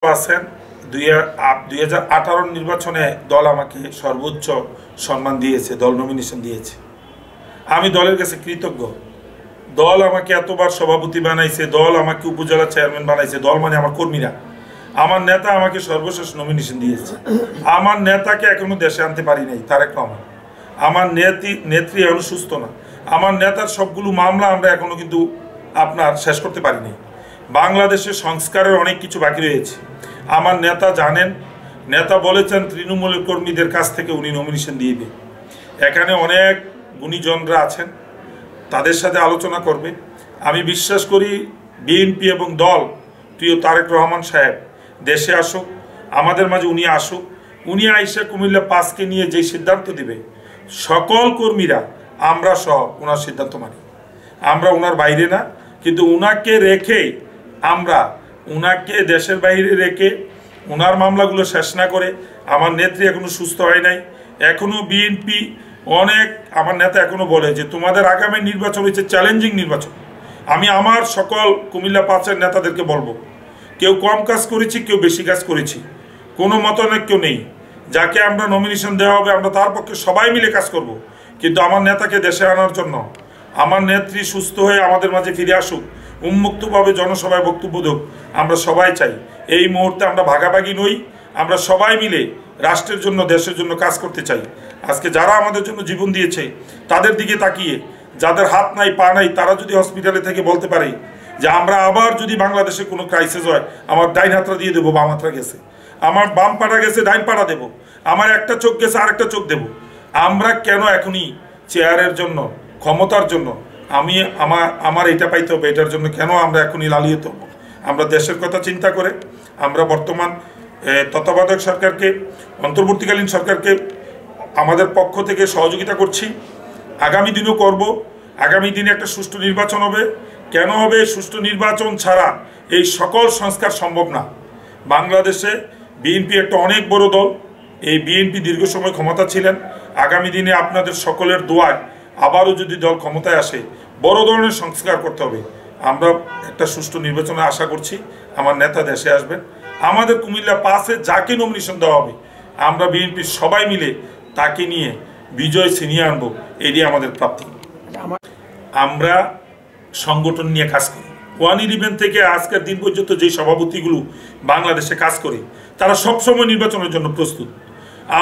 আছেন 2018 নির্বাচনে দল আমাকে সর্বোচ্চ সম্মান দিয়েছে, দল নমিনেশন দিয়েছে। আমি দলের কাছে কৃতজ্ঞ। দল আমাকে এতবার সভাপতি বানাইছে, দল আমাকে উপজেলা চেয়ারম্যান বানাইছে, দল মানে আমার কর্মীরা। আমার নেতা আমাকে সর্বশেষ নমিনেশন দিয়েছে। আমার নেতাকে এখনো দেশে আনতে পারি নাই, তারেক রহমান। আমার নেত্রী এখনো সুস্থ না। আমার নেতার সবগুলো মামলা আমরা এখনো কিন্তু আপনার শেষ করতে পারি নাই। বাংলাদেশের সংস্কারের অনেক কিছু বাকি রয়েছে। আমার নেতা জানেন, নেতা বলেছেন তৃণমূলের কর্মীদের কাছ থেকে উনি নমিনেশন দিয়েবে। এখানে অনেক গুণীজনরা আছেন, তাদের সাথে আলোচনা করবে। আমি বিশ্বাস করি বিএনপি এবং দল, প্রিয় তারেক রহমান সাহেব দেশে আসুক, আমাদের মাঝে উনি আসুক। উনি আইসা কুমিল্লা 5কে নিয়ে যে সিদ্ধান্ত দিবে, সকল কর্মীরা আমরা সহ ওনার সিদ্ধান্ত মানি। আমরা ওনার বাইরে না, কিন্তু উনাকে রেখে আমরা উনাকে দেশের বাইরে রেখে ওনার মামলাগুলো শেষ না করে, আমার নেত্রী এখনো সুস্থ হয় নাই। এখনো বিএনপি অনেক, আমার নেতা এখনো বলে যে তোমাদের আগামী নির্বাচন হচ্ছে চ্যালেঞ্জিং নির্বাচন। আমি আমার সকল কুমিল্লা 5-এর নেতাদেরকে বলবো, কেউ কম কাজ করেছি, কেউ বেশি কাজ করেছি, কোনো মতানৈক্য নেই। যাকে আমরা নমিনেশন দেওয়া হবে আমরা তার পক্ষে সবাই মিলে কাজ করব। কিন্তু আমার নেতাকে দেশে আনার জন্য, আমার নেত্রী সুস্থ হয়ে আমাদের মাঝে ফিরে আসুক, উন্মুক্তভাবে জনসভায় বক্তব্য দেব, আমরা সবাই চাই। এই মুহূর্তে আমরা ভাগাভাগি নই, আমরা সবাই মিলে রাষ্ট্রের জন্য, দেশের জন্য কাজ করতে চাই। আজকে যারা আমাদের জন্য জীবন দিয়েছে তাদের দিকে তাকিয়ে, যাদের হাত নাই পা নাই, তারা যদি হসপিটালে থেকে বলতে পারে যে আমরা আবার যদি বাংলাদেশে কোনো ক্রাইসিস হয়, আমার ডাইন হাতটা দিয়ে দেবো, বাম হাতটা গেছে, আমার বাম পাটা গেছে, ডাইন পাটা দেবো, আমার একটা চোখ গেছে আরেকটা চোখ দেবো। আমরা কেন এখনই চেয়ারের জন্য, ক্ষমতার জন্য, আমার এটা পাইতে হবে, এটার জন্য কেন আমরা এখনই লালিত হবো? আমরা দেশের কথা চিন্তা করে আমরা বর্তমান তত্ত্বাবধায়ক সরকারকে, অন্তর্বর্তীকালীন সরকারকে আমাদের পক্ষ থেকে সহযোগিতা করছি। আগামী দিনও করব। আগামী দিনে একটা সুষ্ঠু নির্বাচন হবে। কেন হবে? সুষ্ঠু নির্বাচন ছাড়া এই সকল সংস্কার সম্ভব না। বাংলাদেশে বিএনপি একটা অনেক বড় দল। এই বিএনপি দীর্ঘ সময় ক্ষমতা ছিলেন। আগামী দিনে আপনাদের সকলের দোয়ায় আবারও যদি দল ক্ষমতায় আসে, বড় ধরনের সংস্কার করতে হবে। আমরা একটা সুষ্ঠু নির্বাচনে আশা করছি। আমার নেতা দেশে আসবেন। আমাদের কুমিল্লা 5-এ যাকে নমিনেশন দেওয়া হবে, আমরা বিএনপির সবাই মিলে তাকে নিয়ে বিজয় ছিনিয়ে আনবো। এটি আমাদের প্রাপ্তি। আমরা সংগঠন নিয়ে কাজ করি। 1-11 থেকে আজকের দিন পর্যন্ত যে সভাপতিগুলো বাংলাদেশে কাজ করে, তারা সবসময় নির্বাচনের জন্য প্রস্তুত।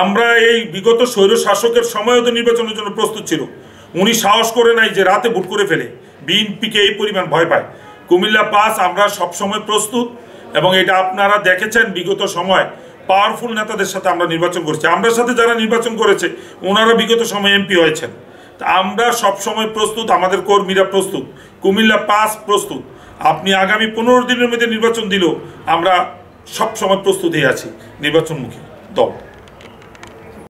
আমরা এই বিগত স্বৈর শাসকের সময়ও তো নির্বাচনের জন্য প্রস্তুত ছিল। উনি সাহস করে নাই যে রাতে ভোট করে ফেলে। বিএনপিকে এই পরিমাণ ভয় পায়। কুমিল্লা 5 আমরা সবসময় প্রস্তুত, এবং এটা আপনারা দেখেছেন বিগত সময় পাওয়ারফুল নেতাদের সাথে আমরা নির্বাচন করছি। আমরা সাথে যারা নির্বাচন করেছে ওনারা বিগত সময় এমপি হয়েছেন। তা আমরা সবসময় প্রস্তুত, আমাদের কর্মীরা প্রস্তুত, কুমিল্লা 5 প্রস্তুত। আপনি আগামী 15 দিনের মধ্যে নির্বাচন দিলেও আমরা সবসময় প্রস্তুত হয়ে আছি নির্বাচনমুখী দল।